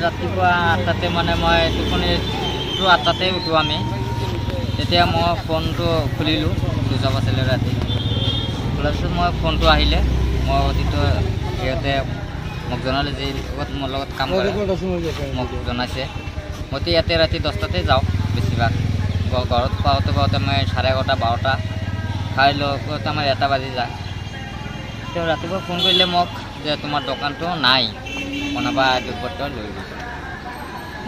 ৰাতিপুৱা 8টাতে মানে মই টোপনিটো 8টাতে উঠোঁ আমি। তেতিয়া মই ফোনটো খুলিলোঁ, চুইচ অফ আছিলে ৰাতি। খোলাৰ পিছত মই ফোনটো আহিলে মই অতীত সিহঁতে মোক জনালে যে মোৰ লগত কাম কৰে, মোক জনাইছে। মইতো ইয়াতে ৰাতি 10টাতে যাওঁ বেছিভাগ। ঘৰত পাওঁতে মই 11:30 12টা খাই লওঁতে আমাৰ 1টা বাজি যায়। তেওঁ ৰাতিপুৱা ফোন কৰিলে মোক যে তোমাৰ দোকানটো নাই, কোনোবা দুৰ্বৃত্তই লৈ গৈছে।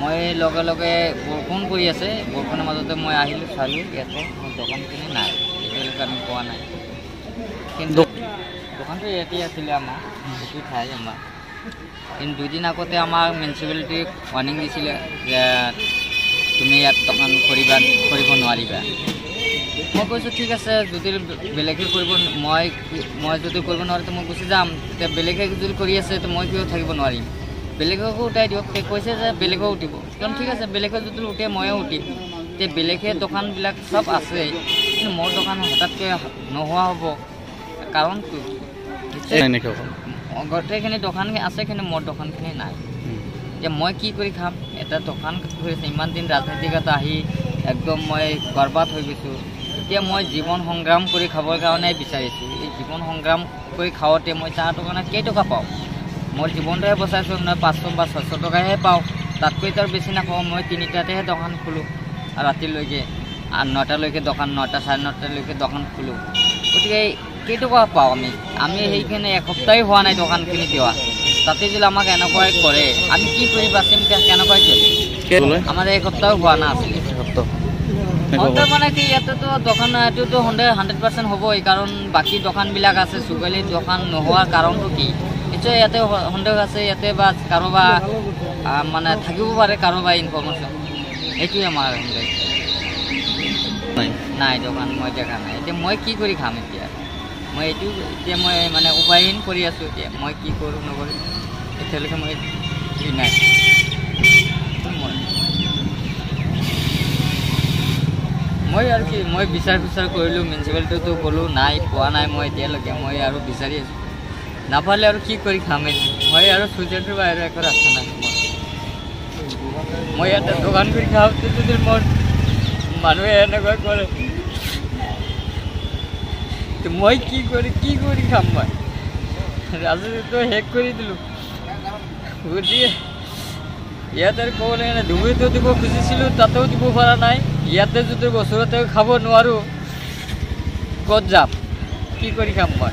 মই লগে লগে বৰষুণ পৰি আছে, বৰষুণৰ মাজতে মই আহিলোঁ, চালোঁ ইয়াতে মোৰ দোকানখিনি নাই, এতিয়ালৈকে আমি পোৱা নাই। কিন্তু দোকানটো ইয়াতেই আছিলে আমাৰ, সেইটো ঠাই আমাৰ। কিন্তু 2 দিন আগতে আমাৰ মিউনিচিপালিটিক ৱাৰ্ণিং দিছিলে যে তুমি ইয়াত দোকান কৰিব নোৱাৰিবা। মই কৈছোঁ ঠিক আছে, যদি বেলেগে কৰিব মই যদি কৰিব নোৱাৰোঁ মই গুচি যাম। এতিয়া বেলেগে যদি কৰি আছে তো মই কিয় থাকিব নোৱাৰিম, বেলেগকো উঠাই দিয়ক। তেওঁ কৈছে যে বেলেগেও উঠিব, কাৰণ ঠিক আছে বেলেগে যদি উঠে ময়ো উঠিম। এতিয়া বেলেগে দোকানবিলাক চব আছে, কিন্তু মোৰ দোকান হঠাৎকৈ নোহোৱা হ'ব কাৰণটো গোটেইখিনি দোকান আছে, কিন্তু মোৰ দোকানখিনি নাই। এতিয়া মই কি কৰি খাম? এটা দোকান কৰিছে, ইমান দিন ৰাজনীতিকত আহি একদম মই বৰবাদ হৈ গৈছোঁ। এতিয়া মই জীৱন সংগ্ৰাম কৰি খাবৰ কাৰণে বিচাৰিছোঁ। এই জীৱন সংগ্ৰাম কৰি খাওঁতে মই 4 টকা নে কেইটকা পাওঁ? মোৰ জীৱনটোহে বচাইছোঁ, নহয় 500 বা 600 টকাহে পাওঁ, তাতকৈ তাৰ বেছি নাপাওঁ। মই 3টাতেহে দোকান খোলোঁ, ৰাতিলৈকে 9টালৈকে দোকান, 9টা 9:30লৈকে দোকান খোলোঁ। গতিকে কেইটকা পাওঁ আমি সেইখিনি এসপ্তাহেই হোৱা নাই দোকানখিনি দিয়া। তাতে যদি আমাক এনেকুৱাই কৰে, আমি কি কৰি বাচিম, কেনেকুৱাই চলিম? আমাৰ এসপ্তাহো হোৱা নাছিলে। মানে কি ইয়াতেতো দোকান এইটোতো 100% হ'বই, কাৰণ বাকী দোকানবিলাক আছে। চুগালীৰ দোকান নোহোৱাৰ কাৰণটো কি? নিশ্চয় ইয়াতে সন্দেহ আছে, ইয়াতে বা কাৰোবাৰ মানে থাকিব পাৰে কাৰোবাৰ ইনফৰ্মেশ্যন। এইটোৱে আমাৰ সন্দেহ। নাই দোকান মই দেখা নাই। এতিয়া মই কি কৰি খাম? মই এতিয়া মই মানে উপায়হীন কৰি আছোঁ। এতিয়া মই কি কৰোঁ নকৰোঁ এতিয়ালৈকে মই নাই। মই আৰু কি মই বিচাৰ কৰিলোঁ, মিউনিচিপালিটিতো গ'লোঁ, নাই পোৱা নাই মই এতিয়ালৈকে। মই আৰু বিচাৰি আছোঁ, নাপালে আৰু কি কৰি খাম? মই আৰু চুইচাইডৰ বাহিৰে একো ৰাস্তা নাই। মই ইয়াতে দোকান কৰি খাওঁতে যদি মোৰ মানুহে এনেকুৱা কৰে, মই কি কৰি খাম? মই ৰাজনীতিটো শেষ কৰি দিলোঁ। গতিকে ইয়াত আৰু ক'বলৈ গ'লে ধুবুৰীতো দিব খুজিছিলোঁ, তাতেও দিব পৰা নাই। ইয়াতে যদি বছৰতে খাব নোৱাৰোঁ, ক'ত যাম? কি কৰি খাম? মই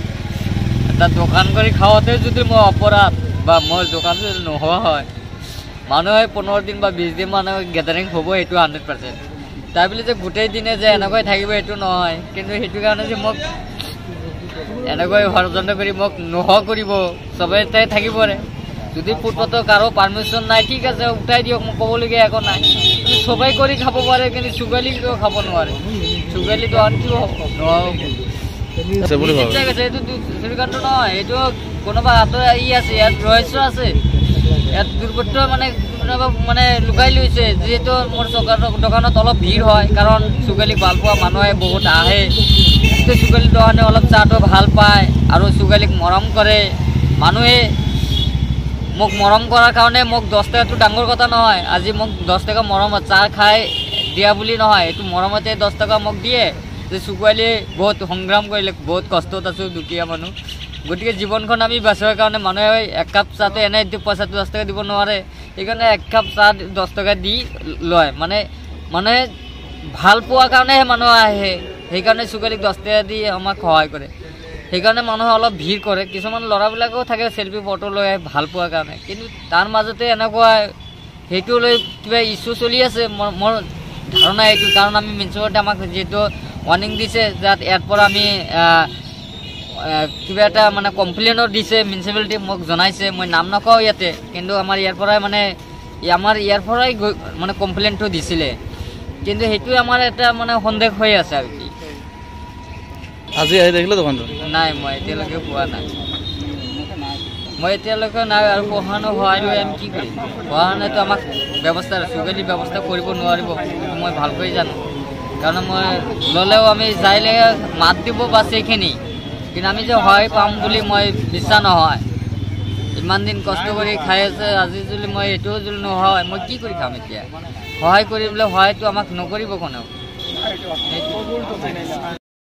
এটা দোকান কৰি খাওঁতে যদি মই অপৰাধ বা মোৰ দোকান যদি নোহোৱা হয়, মানুহে 15 দিন বা 20 দিন মানুহে গেডাৰিং হ'ব, সেইটো 100%। তাৰ বুলি যে গোটেই দিনে যে এনেকৈ থাকিব এইটো নহয়। কিন্তু সেইটো কাৰণে যে মোক এনেকৈ ষড়যন্ত্ৰ কৰি মোক নোহোৱা কৰিব, চবেই তাই থাকিবৰে। যদি ফুটপাথত কাৰো পাৰ্মিশ্যন নাই, ঠিক আছে উঠাই দিয়ক, মোক ক'বলগীয়া একো নাই। কিন্তু চবেই কৰি খাব পাৰে, কিন্তু চুগালী কিয় খাব নোৱাৰে? চুগালীটো আনকিও এইটো চুৰিকাণ্ড নহয়, এইটো কোনোবা হাতৰ আছে, ইয়াত ৰহস্য আছে, ইয়াত দুৰ্বৃত্ত মানে লুকাই লৈছে। যিহেতু মোৰ দোকানত অলপ ভিৰ হয়, কাৰণ চুগালীক ভাল পোৱা মানুহে বহুত আহে। চুগালী দোকানে অলপ চাহটো ভাল পায় আৰু চুগালীক মৰম কৰে মানুহে। মোক মৰম কৰাৰ কাৰণে মোক 10 টকাটো ডাঙৰ কথা নহয়। আজি মোক 10 টকা মৰমত চাহ খাই দিয়া বুলি নহয়, এইটো মৰমতে 10 টকা মোক দিয়ে। যে চুগালীয়ে বহুত সংগ্ৰাম কৰিলে, বহুত কষ্টত আছোঁ, দুখীয়া মানুহ। গতিকে জীৱনখন আমি বাচোৱাৰ কাৰণে মানুহে 1 কাপ চাহটো এনেই পইচাটো 10 টকা দিব নোৱাৰে। সেইকাৰণে 1 কাপ চাহ 10 টকা দি লয়। মানে মানুহে ভাল পোৱাৰ কাৰণেহে মানুহ আহে, সেইকাৰণে চুগালীক 10 টকা দি আমাক সহায় কৰে। সেইকাৰণে মানুহে অলপ ভিৰ কৰে। কিছুমান ল'ৰাবিলাকেও থাকে চেল্ফি ফটো লৈ আহে ভাল পোৱাৰ কাৰণে, কিন্তু তাৰ মাজতে এনেকুৱা সেইটো লৈ কিবা ইছ্যু চলি আছে। মোৰ ধাৰণা এইটো, কাৰণ আমি মিউনিচিপালিটি আমাক যিহেতু ৱাৰ্ণিং দিছে, যাত ইয়াৰ পৰা আমি কিবা এটা মানে কমপ্লেইনো দিছে, মিউনিচিপালিটি মোক জনাইছে। মই নাম নকওঁ ইয়াতে, কিন্তু আমাৰ ইয়াৰ পৰাই মানে কমপ্লেইনটো দিছিলে। কিন্তু সেইটোৱে আমাৰ এটা মানে সন্দেহ হৈ আছে আৰু কি। আজি আহি দেখিলে দোকানটো নাই, মই এতিয়ালৈকে পোৱা নাই। আৰু পঢ়ানো সহায় লৈ আমি কি কৰিম? পঢ়ানোতো আমাক ব্যৱস্থা চুগালী ব্যৱস্থা কৰিব নোৱাৰিব, মই ভালকৈ জানো। কাৰণ মই ল'লেও আমি যাইলে মাত দিব বাছ এইখিনি, কিন্তু আমি যে সহায় পাম বুলি মই বিশ্বাস নহয়। ইমান দিন কষ্ট কৰি খাই আছে, আজি যদি মই এইটোও যদি নহয় মই কি কৰি খাম এতিয়া? সহায় কৰিবলৈ সহায়টো আমাক নকৰিব কোনেও।